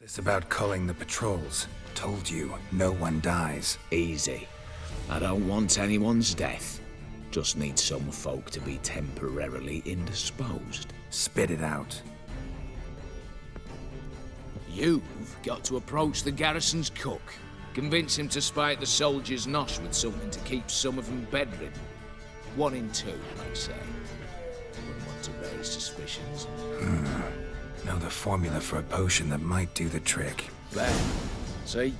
This about culling the patrols. Told you, no one dies. Easy. I don't want anyone's death. Just need some folk to be temporarily indisposed. Spit it out. You've got to approach the garrison's cook. Convince him to spite the soldiers' nosh with something to keep some of them bedridden. 1 in 2, I'd say. Wouldn't want to raise suspicions. Know the formula for a potion that might do the trick. There. See?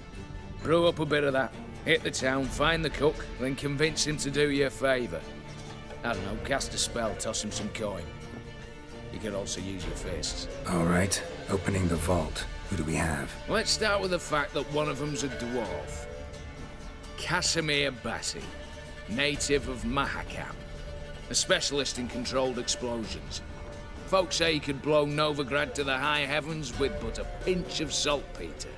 Brew up a bit of that. Hit the town, find the cook, then convince him to do you a favour. I don't know, cast a spell, toss him some coin. You could also use your fists. All right, opening the vault. Who do we have? Let's start with the fact that one of them's a dwarf. Casimir Bassi, native of Mahakam, a specialist in controlled explosions. Folks say he could blow Novigrad to the high heavens with but a pinch of saltpeter.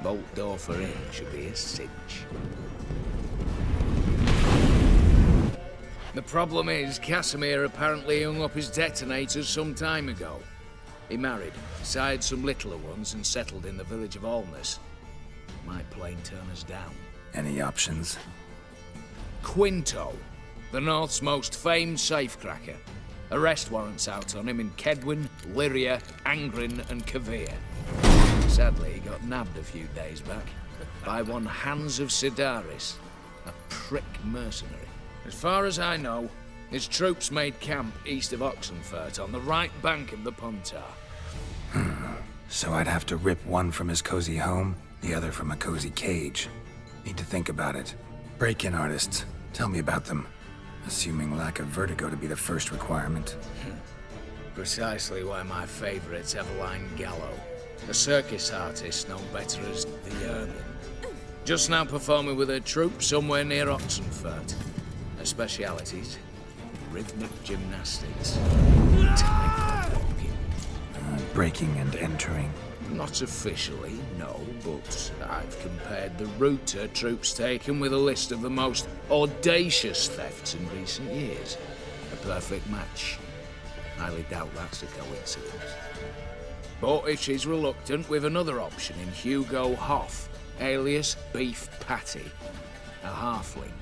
Bolt door for him should be a cinch. The problem is, Casimir apparently hung up his detonators some time ago. He married, sired some littler ones, and settled in the village of Alness. Might plain turn us down. Any options? Quinto, the North's most famed safecracker. Arrest warrants out on him in Kedwin, Lyria, Angrin, and Kavir. Sadly, he got nabbed a few days back by one Hans of Sidaris, a prick mercenary. As far as I know, his troops made camp east of Oxenfurt on the right bank of the Puntar. So I'd have to rip one from his cozy home, the other from a cozy cage. Need to think about it. Break-in artists. Tell me about them. Assuming lack of vertigo to be the first requirement. Precisely why my favourite's Eveline Gallo, a circus artist known better as the Ermine. Just now performing with her troupe somewhere near Oxenfurt. Her specialities: rhythmic gymnastics, tight walking. Breaking and entering. Not officially, no, but I've compared the route her troops taken with a list of the most audacious thefts in recent years. A perfect match. Highly doubt that's a coincidence. But if she's reluctant, we've another option in Hugo Hoff, alias Beef Patty, a halfling.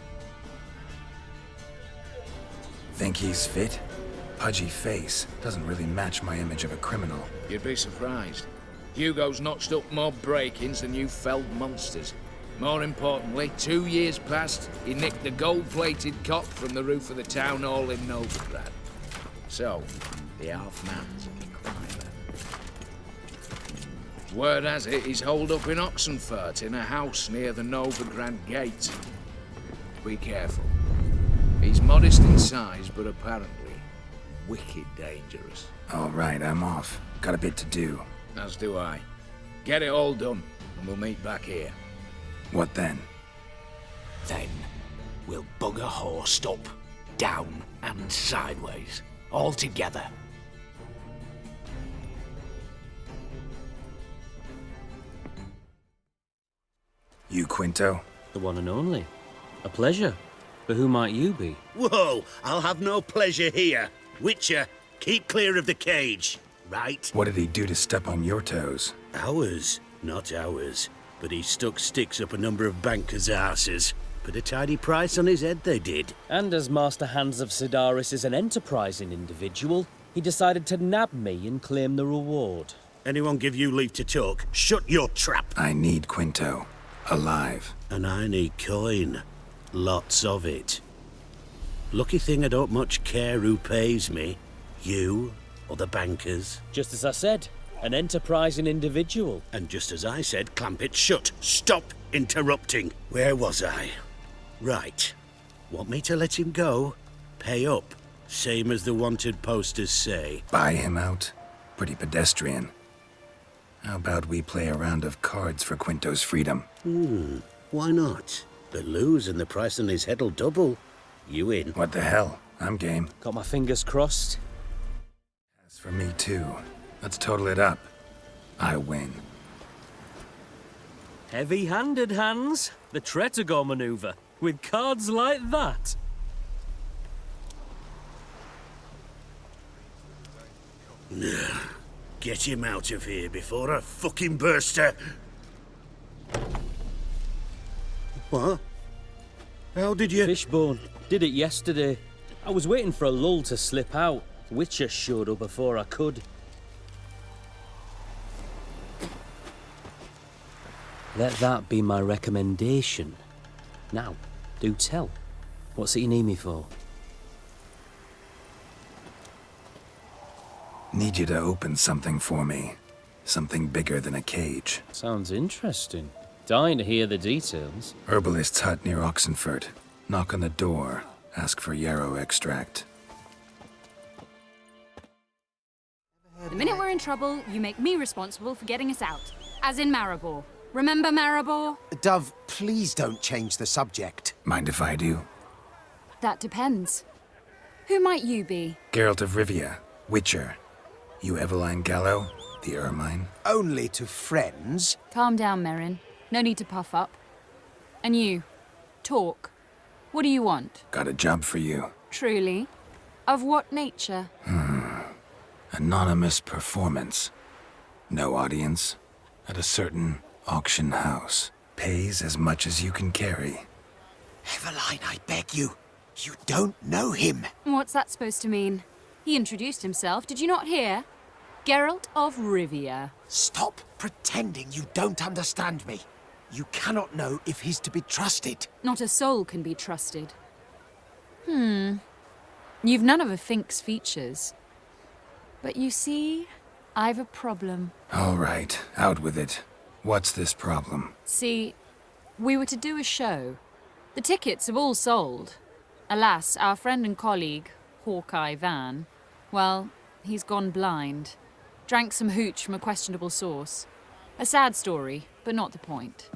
Think he's fit? Pudgy face. Doesn't really match my image of a criminal. You'd be surprised. Hugo's notched up more break-ins than you felled monsters. More importantly, 2 years past, he nicked the gold-plated cop from the roof of the town hall in Novigrad. So, the half-man's a climber. Word has it he's holed up in Oxenfurt in a house near the Novigrad gate. Be careful. He's modest in size, but apparently wicked dangerous. All right, I'm off. Got a bit to do. As do I. Get it all done, and we'll meet back here. What then? Then, we'll bugger horsed up, down, and sideways. All together. You, Quinto? The one and only. A pleasure. But who might you be? Whoa! I'll have no pleasure here. Witcher, keep clear of the cage, right? What did he do to step on your toes? Ours, not ours. But he stuck sticks up a number of bankers' arses. Put a tidy price on his head, they did. And as Master Hans of Sidaris is an enterprising individual, he decided to nab me and claim the reward. Anyone give you leave to talk? Shut your trap! I need Quinto. Alive. And I need coin. Lots of it. Lucky thing I don't much care who pays me. You or the bankers. Just as I said, an enterprising individual. And just as I said, clamp it shut. Stop interrupting. Where was I? Right. Want me to let him go? Pay up. Same as the wanted posters say. Buy him out? Pretty pedestrian. How about we play a round of cards for Quinto's freedom? Why not? But lose and the price on his head'll double. You in? What the hell? I'm game. Got my fingers crossed. As for me too. Let's total it up. I win. Heavy-handed, Hans. The Tretogor maneuver. With cards like that. Get him out of here before I fucking burst her. What? How did you... Fishbone. Did it yesterday. I was waiting for a lull to slip out. Witcher showed up before I could. Let that be my recommendation. Now, do tell. What's it you need me for? Need you to open something for me. Something bigger than a cage. Sounds interesting. Dying to hear the details. Herbalist's hut near Oxenford. Knock on the door. Ask for yarrow extract. The minute we're in trouble, you make me responsible for getting us out. As in Maribor. Remember Maribor? Dove, please don't change the subject. Mind if I do? That depends. Who might you be? Geralt of Rivia. Witcher. You Eveline Gallo? The Ermine? Only to friends. Calm down, Merrin. No need to puff up. And you, talk. What do you want? Got a job for you. Truly? Of what nature? Anonymous performance. No audience. At a certain auction house. Pays as much as you can carry. Eveline, I beg you. You don't know him. What's that supposed to mean? He introduced himself, did you not hear? Geralt of Rivia. Stop pretending you don't understand me. You cannot know if he's to be trusted. Not a soul can be trusted. You've none of a Fink's features. But you see, I've a problem. All right, out with it. What's this problem? See, we were to do a show. The tickets have all sold. Alas, our friend and colleague, Hawkeye Van, well, he's gone blind. Drank some hooch from a questionable source. A sad story, but not the point.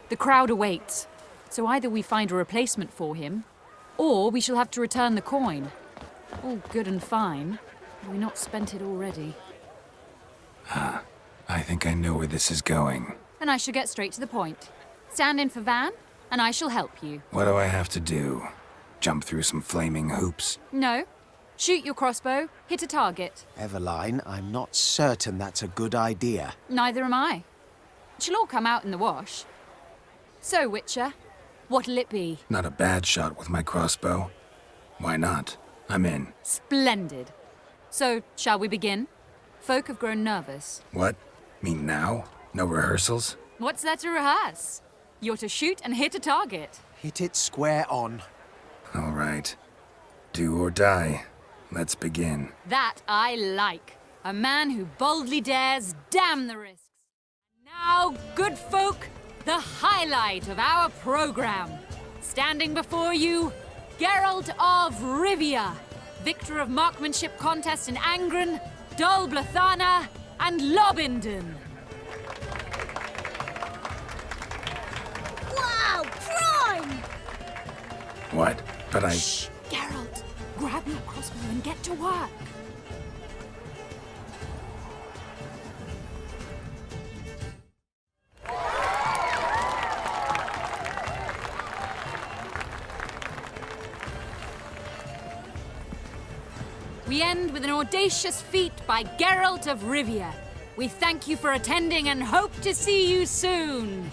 The crowd awaits, so either we find a replacement for him, or we shall have to return the coin. All good and fine. Have we not spent it already? I think I know where this is going. And I shall get straight to the point. Stand in for Van, and I shall help you. What do I have to do? Jump through some flaming hoops? No. Shoot your crossbow, hit a target. Eveline, I'm not certain that's a good idea. Neither am I. It shall all come out in the wash. So, Witcher, what'll it be? Not a bad shot with my crossbow. Why not? I'm in. Splendid. So, shall we begin? Folk have grown nervous. What? Mean now? No rehearsals? What's there to rehearse? You're to shoot and hit a target. Hit it square on. All right. Do or die. Let's begin. That I like. A man who boldly dares, damn the risks. Now, good folk, the highlight of our program. Standing before you, Geralt of Rivia, victor of marksmanship contest in Angren, Dol Blathana, and Lobindon. Wow, prime! What? But I... Shh, Geralt, grab your crossbow and get to work. We end with an audacious feat by Geralt of Rivia. We thank you for attending and hope to see you soon.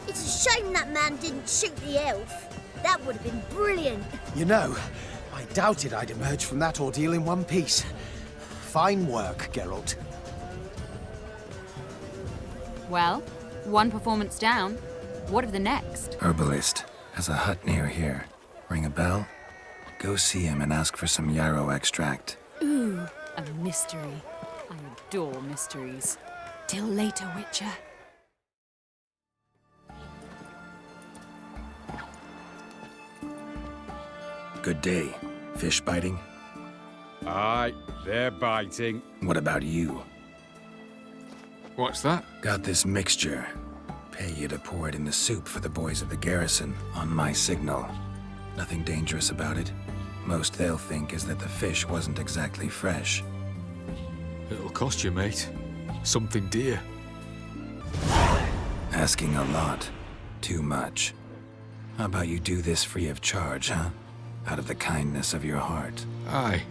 It's a shame that man didn't shoot the elf. That would have been brilliant. You know, I doubted I'd emerge from that ordeal in one piece. Fine work, Geralt. Well, one performance down. What of the next? Herbalist. Has a hut near here. Ring a bell? Go see him and ask for some yarrow extract. Ooh, a mystery. I adore mysteries. Till later, Witcher. Good day. Fish biting? Aye, they're biting. What about you? What's that? Got this mixture. Pay you to pour it in the soup for the boys at the garrison, on my signal. Nothing dangerous about it. Most they'll think is that the fish wasn't exactly fresh. It'll cost you, mate. Something dear. Asking a lot. Too much. How about you do this free of charge, huh? Out of the kindness of your heart. Aye,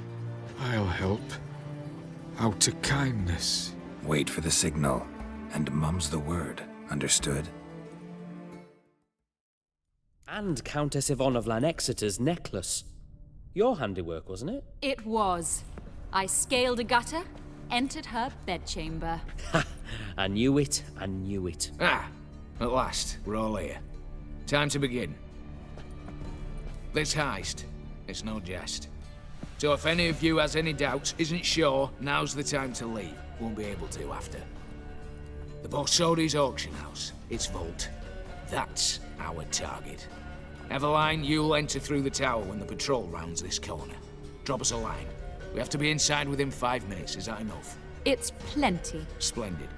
I'll help. Out of kindness. Wait for the signal, and mum's the word. Understood? And Countess Yvonne of Lanexeter's necklace. Your handiwork, wasn't it? It was. I scaled a gutter, entered her bedchamber. Ha! I knew it, I knew it. Ah, at last, we're all here. Time to begin. This heist, it's no jest. So if any of you has any doubts, isn't sure, now's the time to leave. Won't be able to after. The Borsodi's auction house, its vault. That's our target. Eveline, you'll enter through the tower when the patrol rounds this corner. Drop us a line. We have to be inside within 5 minutes, is that enough? It's plenty. Splendid.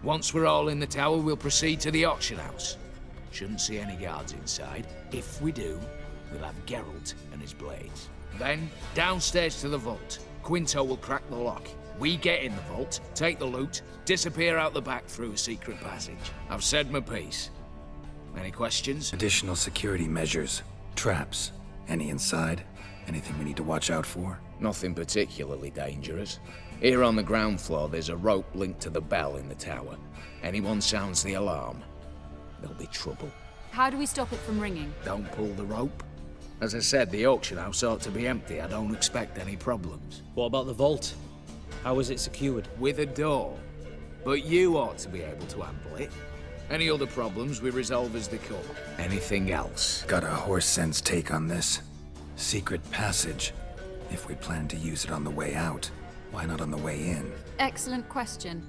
Once we're all in the tower, we'll proceed to the auction house. Shouldn't see any guards inside. If we do, we'll have Geralt and his blades. Then, downstairs to the vault. Quinto will crack the lock. We get in the vault, take the loot, disappear out the back through a secret passage. I've said my piece. Any questions? Additional security measures. Traps. Any inside? Anything we need to watch out for? Nothing particularly dangerous. Here on the ground floor, there's a rope linked to the bell in the tower. Anyone sounds the alarm, there'll be trouble. How do we stop it from ringing? Don't pull the rope. As I said, the auction house ought to be empty. I don't expect any problems. What about the vault? How is it secured? With a door. But you ought to be able to handle it. Any other problems we resolve as they come. Anything else? Got a horse sense take on this. Secret passage. If we plan to use it on the way out, why not on the way in? Excellent question.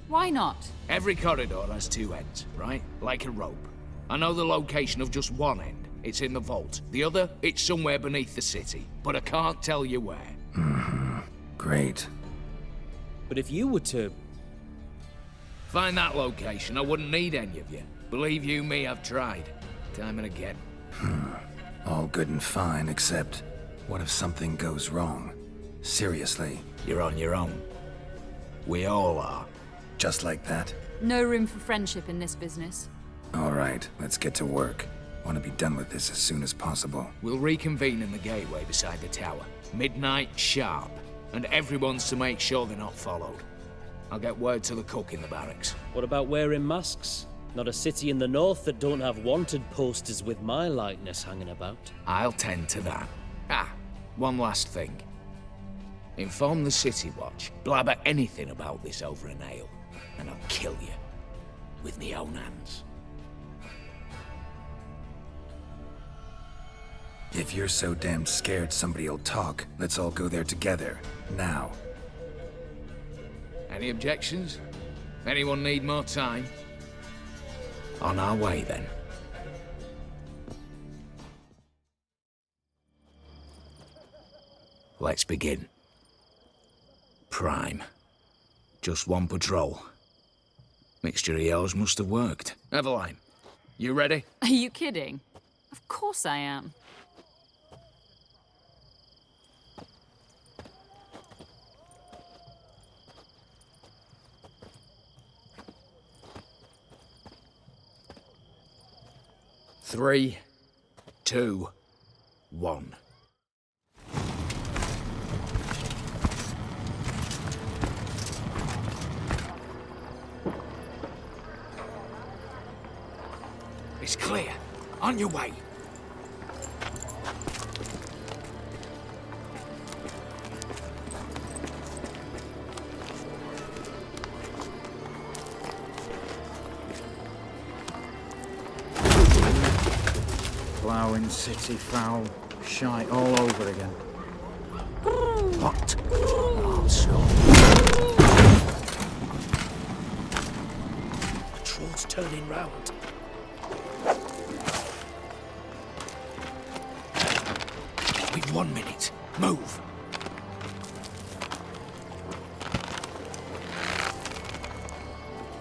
Why not? Every corridor has two ends, right? Like a rope. I know the location of just one end. It's in the vault. The other, it's somewhere beneath the city. But I can't tell you where. Mm-hmm. Great. But if you were to... Find that location, I wouldn't need any of you. Believe you me, I've tried. Time and again. All good and fine, except... what if something goes wrong? Seriously. You're on your own. We all are. Just like that? No room for friendship in this business. All right, let's get to work. Want to be done with this as soon as possible. We'll reconvene in the gateway beside the tower. Midnight sharp. And everyone's to make sure they're not followed. I'll get word to the cook in the barracks. What about wearing masks? Not a city in the north that don't have wanted posters with my likeness hanging about. I'll tend to that. Ah, one last thing. Inform the City Watch. Blabber anything about this over an ale, and I'll kill you. With me own hands. If you're so damn scared somebody'll talk, let's all go there together. Now. Any objections? Anyone need more time? On our way, then. Let's begin. Prime. Just one patrol. Mixture of yours must have worked. Eveline, you ready? Are you kidding? Of course I am. Three, 2, 1. It's clear. On your way. Ploughing city foul, shite all over again. What? Oh, so. Patrol's turning round. We've 1 minute. Move.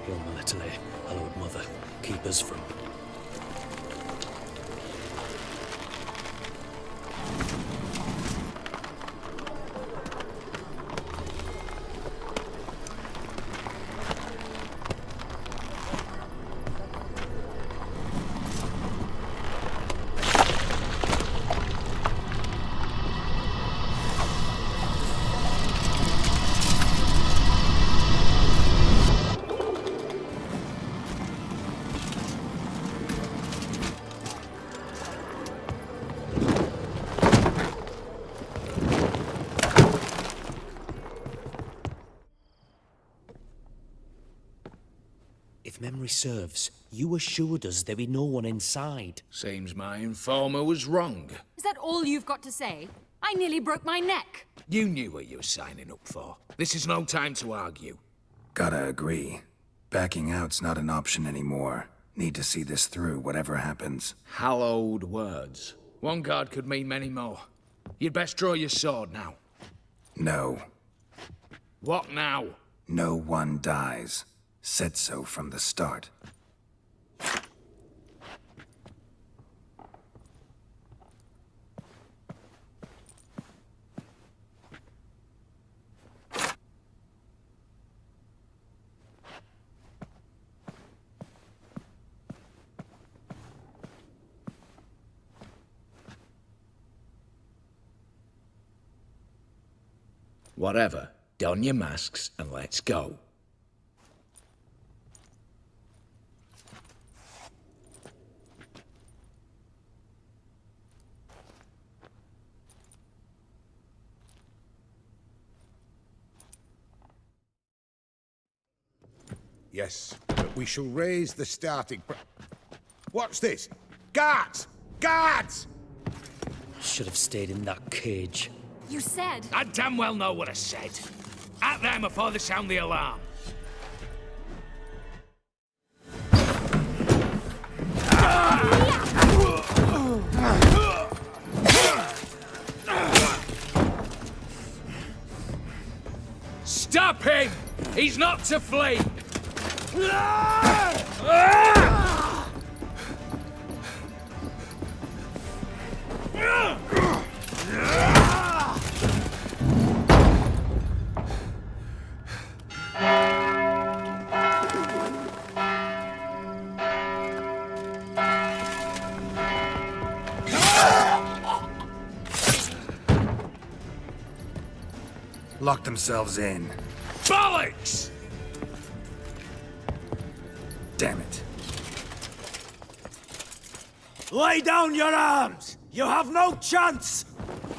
Hail Military, hallowed mother, keep us from... memory serves, you assured us there be no one inside. Seems my informer was wrong. Is that all you've got to say? I nearly broke my neck. You knew what you were signing up for. This is no time to argue. Gotta agree. Backing out's not an option anymore. Need to see this through, whatever happens. Hallowed words. One guard could mean many more. You'd best draw your sword now. No. What now? No one dies. Said so from the start. Whatever. Don your masks and let's go. Yes, but we shall raise the starting What's this? Guards! Guards! Should have stayed in that cage. You said... I damn well know what I said. At them before they sound the alarm. Stop him! He's not to flee! Lock themselves in. Bollocks! Damn it. Lay down your arms! You have no chance!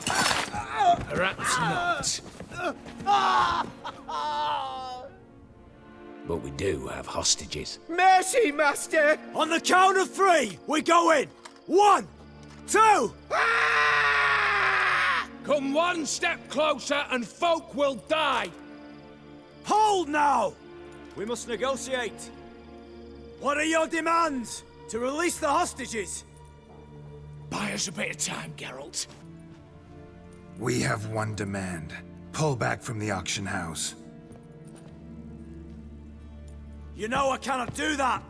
Perhaps not. But we do have hostages. Mercy, Master! On the count of three, we go in! 1, 2... Come one step closer and folk will die! Hold now! We must negotiate. What are your demands? To release the hostages? Buy us a bit of time, Geralt. We have one demand. Pull back from the auction house. You know I cannot do that!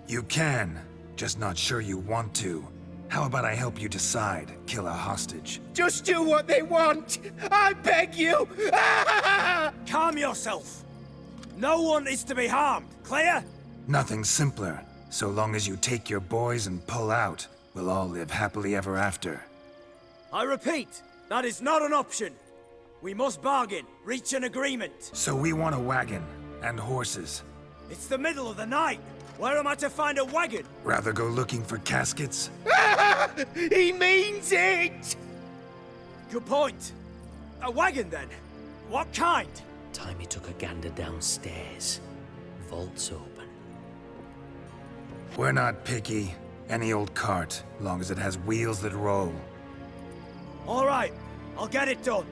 You can, just not sure you want to. How about I help you decide? Kill a hostage. Just do what they want! I beg you! Calm yourself! No one is to be harmed, clear? Nothing simpler. So long as you take your boys and pull out, we'll all live happily ever after. I repeat, that is not an option. We must bargain, reach an agreement. So we want a wagon, and horses. It's the middle of the night. Where am I to find a wagon? Rather go looking for caskets? He means it! Good point. A wagon, then? What kind? Time he took a gander downstairs. Vault's open. We're not picky. Any old cart, long as it has wheels that roll. All right, I'll get it done.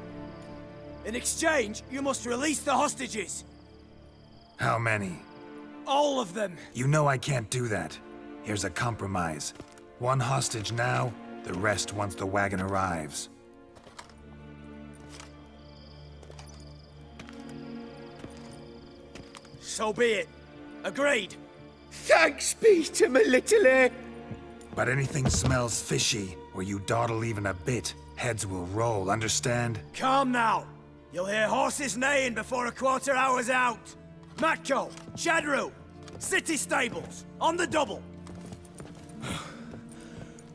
In exchange, you must release the hostages. How many? All of them. You know I can't do that. Here's a compromise. One hostage now, the rest once the wagon arrives. So be it. Agreed. Thanks be to my little... But anything smells fishy, or you dawdle even a bit, heads will roll, understand? Calm now. You'll hear horses neighing before a quarter hour's out. Matko, Shadru, city stables, on the double.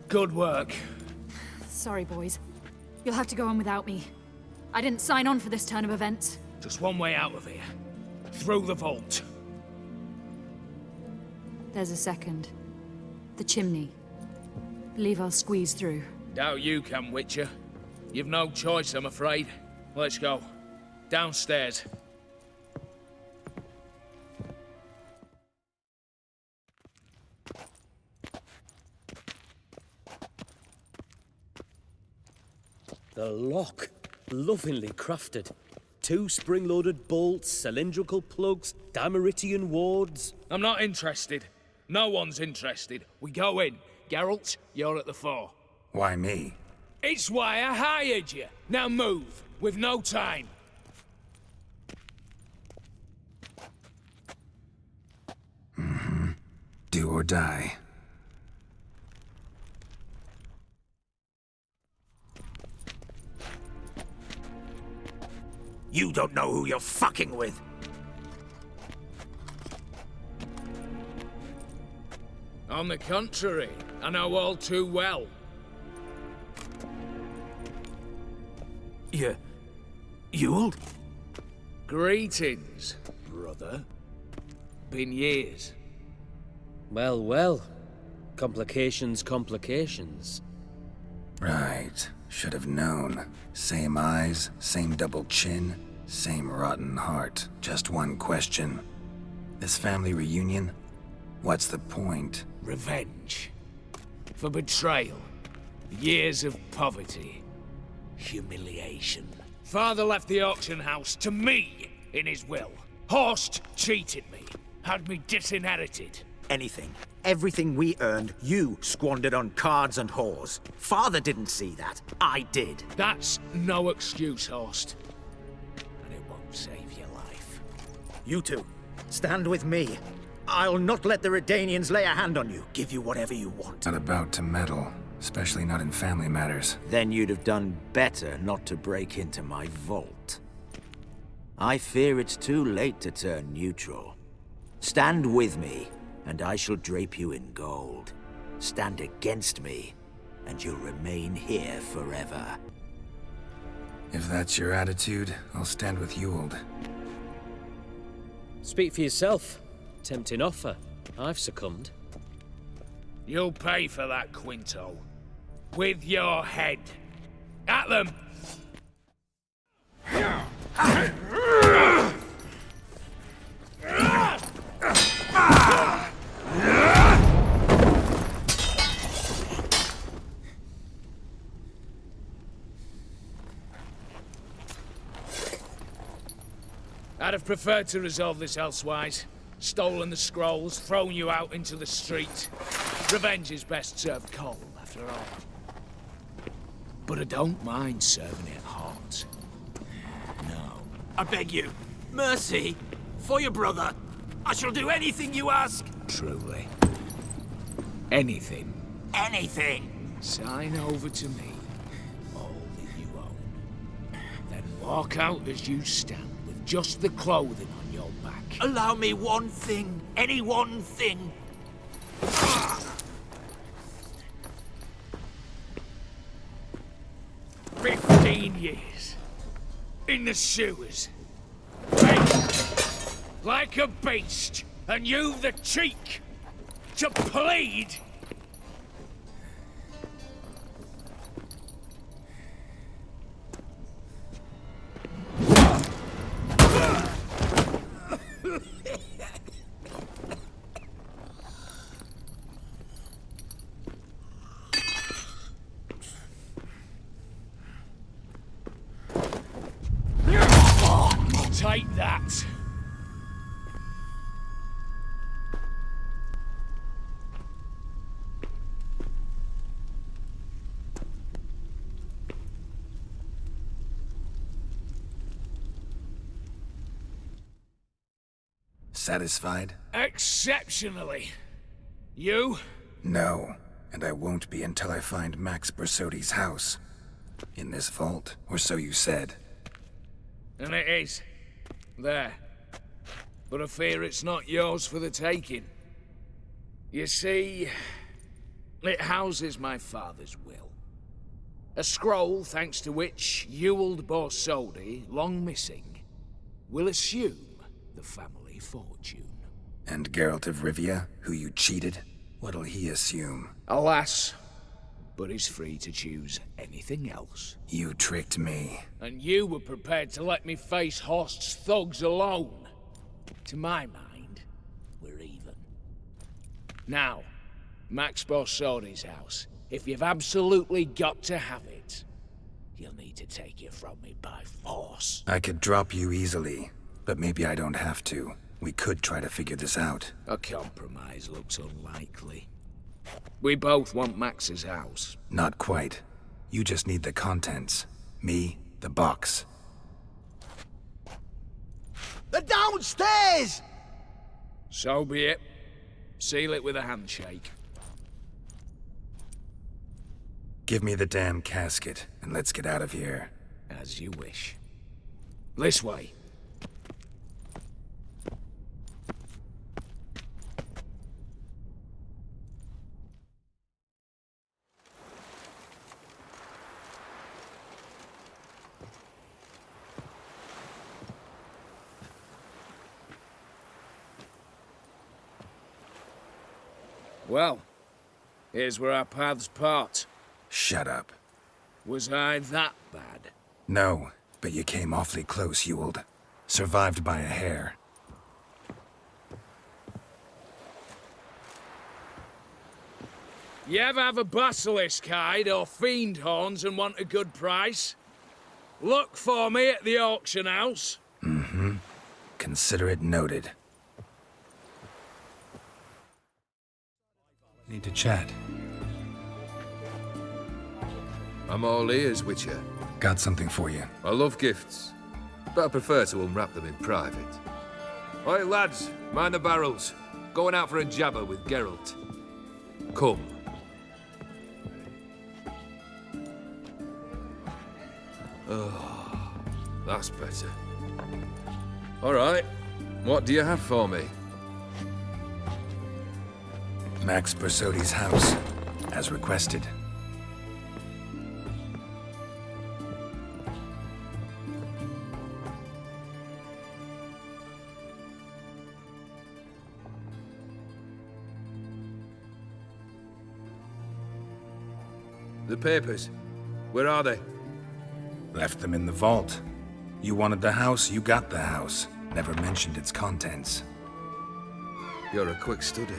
Good work. Sorry, boys. You'll have to go on without me. I didn't sign on for this turn of events. Just one way out of here. Through the vault. There's a second. The chimney. Believe I'll squeeze through. Doubt you can, Witcher. You've no choice, I'm afraid. Let's go. Downstairs. The lock. Lovingly crafted. 2 spring-loaded bolts, cylindrical plugs, Dameritian wards. I'm not interested. No one's interested. We go in. Geralt, you're at the fore. Why me? It's why I hired you. Now move. We've no time. Do or die. You don't know who you're fucking with. On the contrary, I know all too well. Ewald? Greetings, brother. Been years. Well, well. Complications, complications. Right. Should have known. Same eyes, same double chin, same rotten heart. Just one question. This family reunion? What's the point? Revenge. For betrayal. Years of poverty. Humiliation. Father left the auction house to me in his will. Horst cheated me. Had me disinherited. Anything. Everything we earned, you squandered on cards and whores. Father didn't see that. I did. That's no excuse, Horst. And it won't save your life. You two, stand with me. I'll not let the Redanians lay a hand on you. Give you whatever you want. Not about to meddle, especially not in family matters. Then you'd have done better not to break into my vault. I fear it's too late to turn neutral. Stand with me, and I shall drape you in gold. Stand against me, and you'll remain here forever. If that's your attitude, I'll stand with Ewald. Speak for yourself. Tempting offer. I've succumbed. You'll pay for that, Quinto. With your head. At them! I'd have preferred to resolve this elsewise. Stolen the scrolls, thrown you out into the street. Revenge is best served cold, after all. But I don't mind serving it hot. No. I beg you, mercy, for your brother. I shall do anything you ask. Truly. Anything. Anything. Sign over to me all that you own. Then walk out as you stand with just the clothing on your back. Allow me one thing. Any one thing. 15 years. In the sewers. Like a beast. And you've the cheek to plead. Take that. Satisfied? Exceptionally. You? No, and I won't be until I find Max Bersodi's house. In this vault, or so you said. And it is. There. But I fear it's not yours for the taking. You see, it houses my father's will. A scroll thanks to which Ewald Borsodi, long missing, will assume the family fortune. And Geralt of Rivia, who you cheated, what'll he assume? Alas, but he's free to choose anything else. You tricked me. And you were prepared to let me face Horst's thugs alone. To my mind, we're even. Now, Max Borsodi's house. If you've absolutely got to have it, you'll need to take it from me by force. I could drop you easily, but maybe I don't have to. We could try to figure this out. A compromise looks unlikely. We both want Max's house. Not quite. You just need the contents. Me, the box. They're downstairs! So be it. Seal it with a handshake. Give me the damn casket, and let's get out of here. As you wish. This way. Well, here's where our paths part. Shut up. Was I that bad? No, but you came awfully close, Ewald. Survived by a hair. You ever have a basilisk hide or fiend horns and want a good price? Look for me at the auction house. Mm-hmm. Consider it noted. Need to chat. I'm all ears, Witcher. Got something for you. I love gifts, but I prefer to unwrap them in private. Oi, lads, mind the barrels. Going out for a jabber with Geralt. Come. Oh, that's better. All right, what do you have for me? Max Bersodi's house, as requested. The papers, where are they? Left them in the vault. You wanted the house, you got the house. Never mentioned its contents. You're a quick study.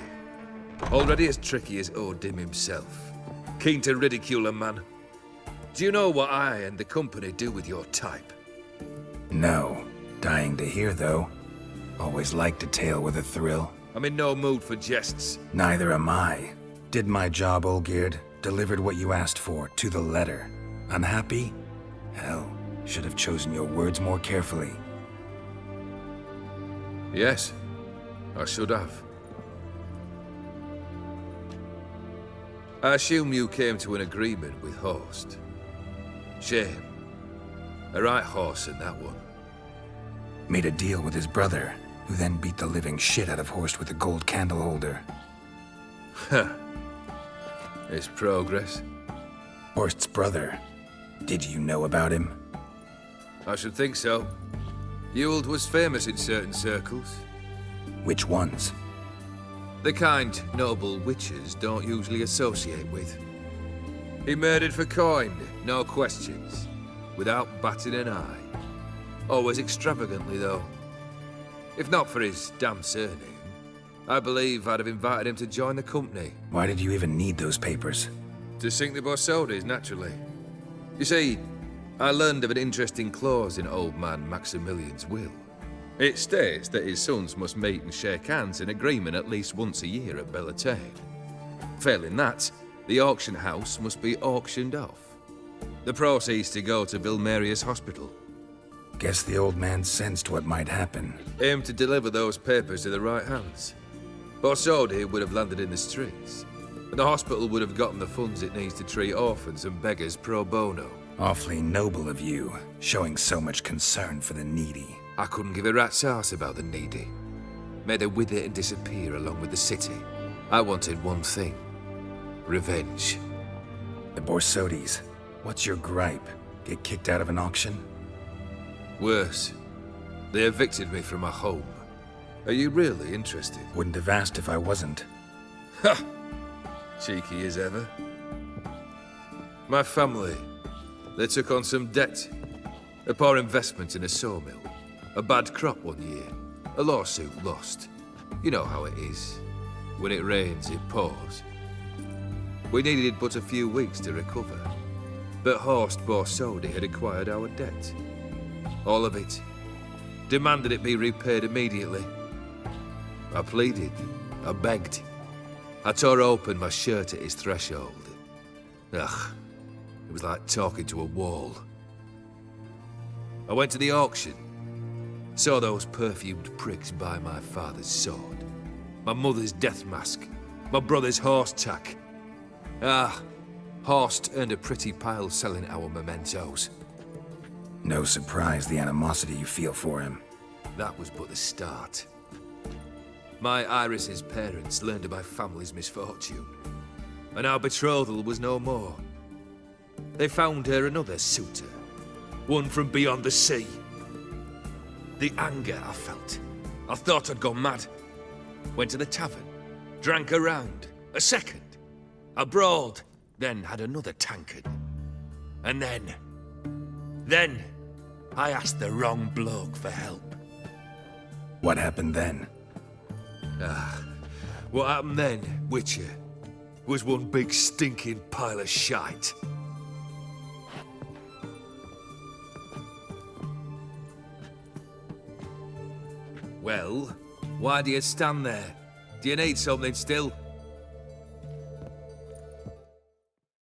Already as tricky as Odin himself. Keen to ridicule a man. Do you know what I and the company do with your type? No. Dying to hear, though. Always liked a tale with a thrill. I'm in no mood for jests. Neither am I. Did my job, Olgierd. Delivered what you asked for, to the letter. Unhappy? Hell, should have chosen your words more carefully. Yes, I should have. I assume you came to an agreement with Horst. Shame. A right horse in that one. Made a deal with his brother, who then beat the living shit out of Horst with a gold candle holder. Huh. It's progress. Horst's brother. Did you know about him? I should think so. Ewald was famous in certain circles. Which ones? The kind noble witches don't usually associate with. He murdered for coin, no questions, without batting an eye. Always extravagantly, though. If not for his damn surname, I believe I'd have invited him to join the company. Why did you even need those papers? To sink the Borsodis, naturally. You see, I learned of an interesting clause in old man Maximilian's will. It states that his sons must meet and shake hands in agreement at least once a year at Bellatane. Failing that, the auction house must be auctioned off. The proceeds to go to Vilmeria's hospital. Guess the old man sensed what might happen. Aimed to deliver those papers to the right hands. Borsodi would have landed in the streets, and the hospital would have gotten the funds it needs to treat orphans and beggars pro bono. Awfully noble of you, showing so much concern for the needy. I couldn't give a rat's ass about the needy. Made her wither and disappear along with the city. I wanted one thing. Revenge. The Borsodis. What's your gripe? Get kicked out of an auction? Worse. They evicted me from my home. Are you really interested? Wouldn't have asked if I wasn't. Ha! Cheeky as ever. My family. They took on some debt. A poor investment in a sawmill. A bad crop one year. A lawsuit lost. You know how it is. When it rains, it pours. We needed but a few weeks to recover. But Horst Borsodi had acquired our debt. All of it. Demanded it be repaid immediately. I pleaded. I begged. I tore open my shirt at his threshold. Ugh. It was like talking to a wall. I went to the auction. Saw those perfumed pricks buy my father's sword. My mother's death mask. My brother's horse tack. Ah, Horst earned a pretty pile selling our mementos. No surprise the animosity you feel for him. That was but the start. My Iris's parents learned of my family's misfortune, and our betrothal was no more. They found her another suitor, one from beyond the sea. The anger I felt. I thought I'd gone mad. Went to the tavern, drank a round, a second. I brawled, then had another tankard. And then, I asked the wrong bloke for help. What happened then? What happened then, Witcher, was one big stinking pile of shite. Well, why do you stand there? Do you need something still?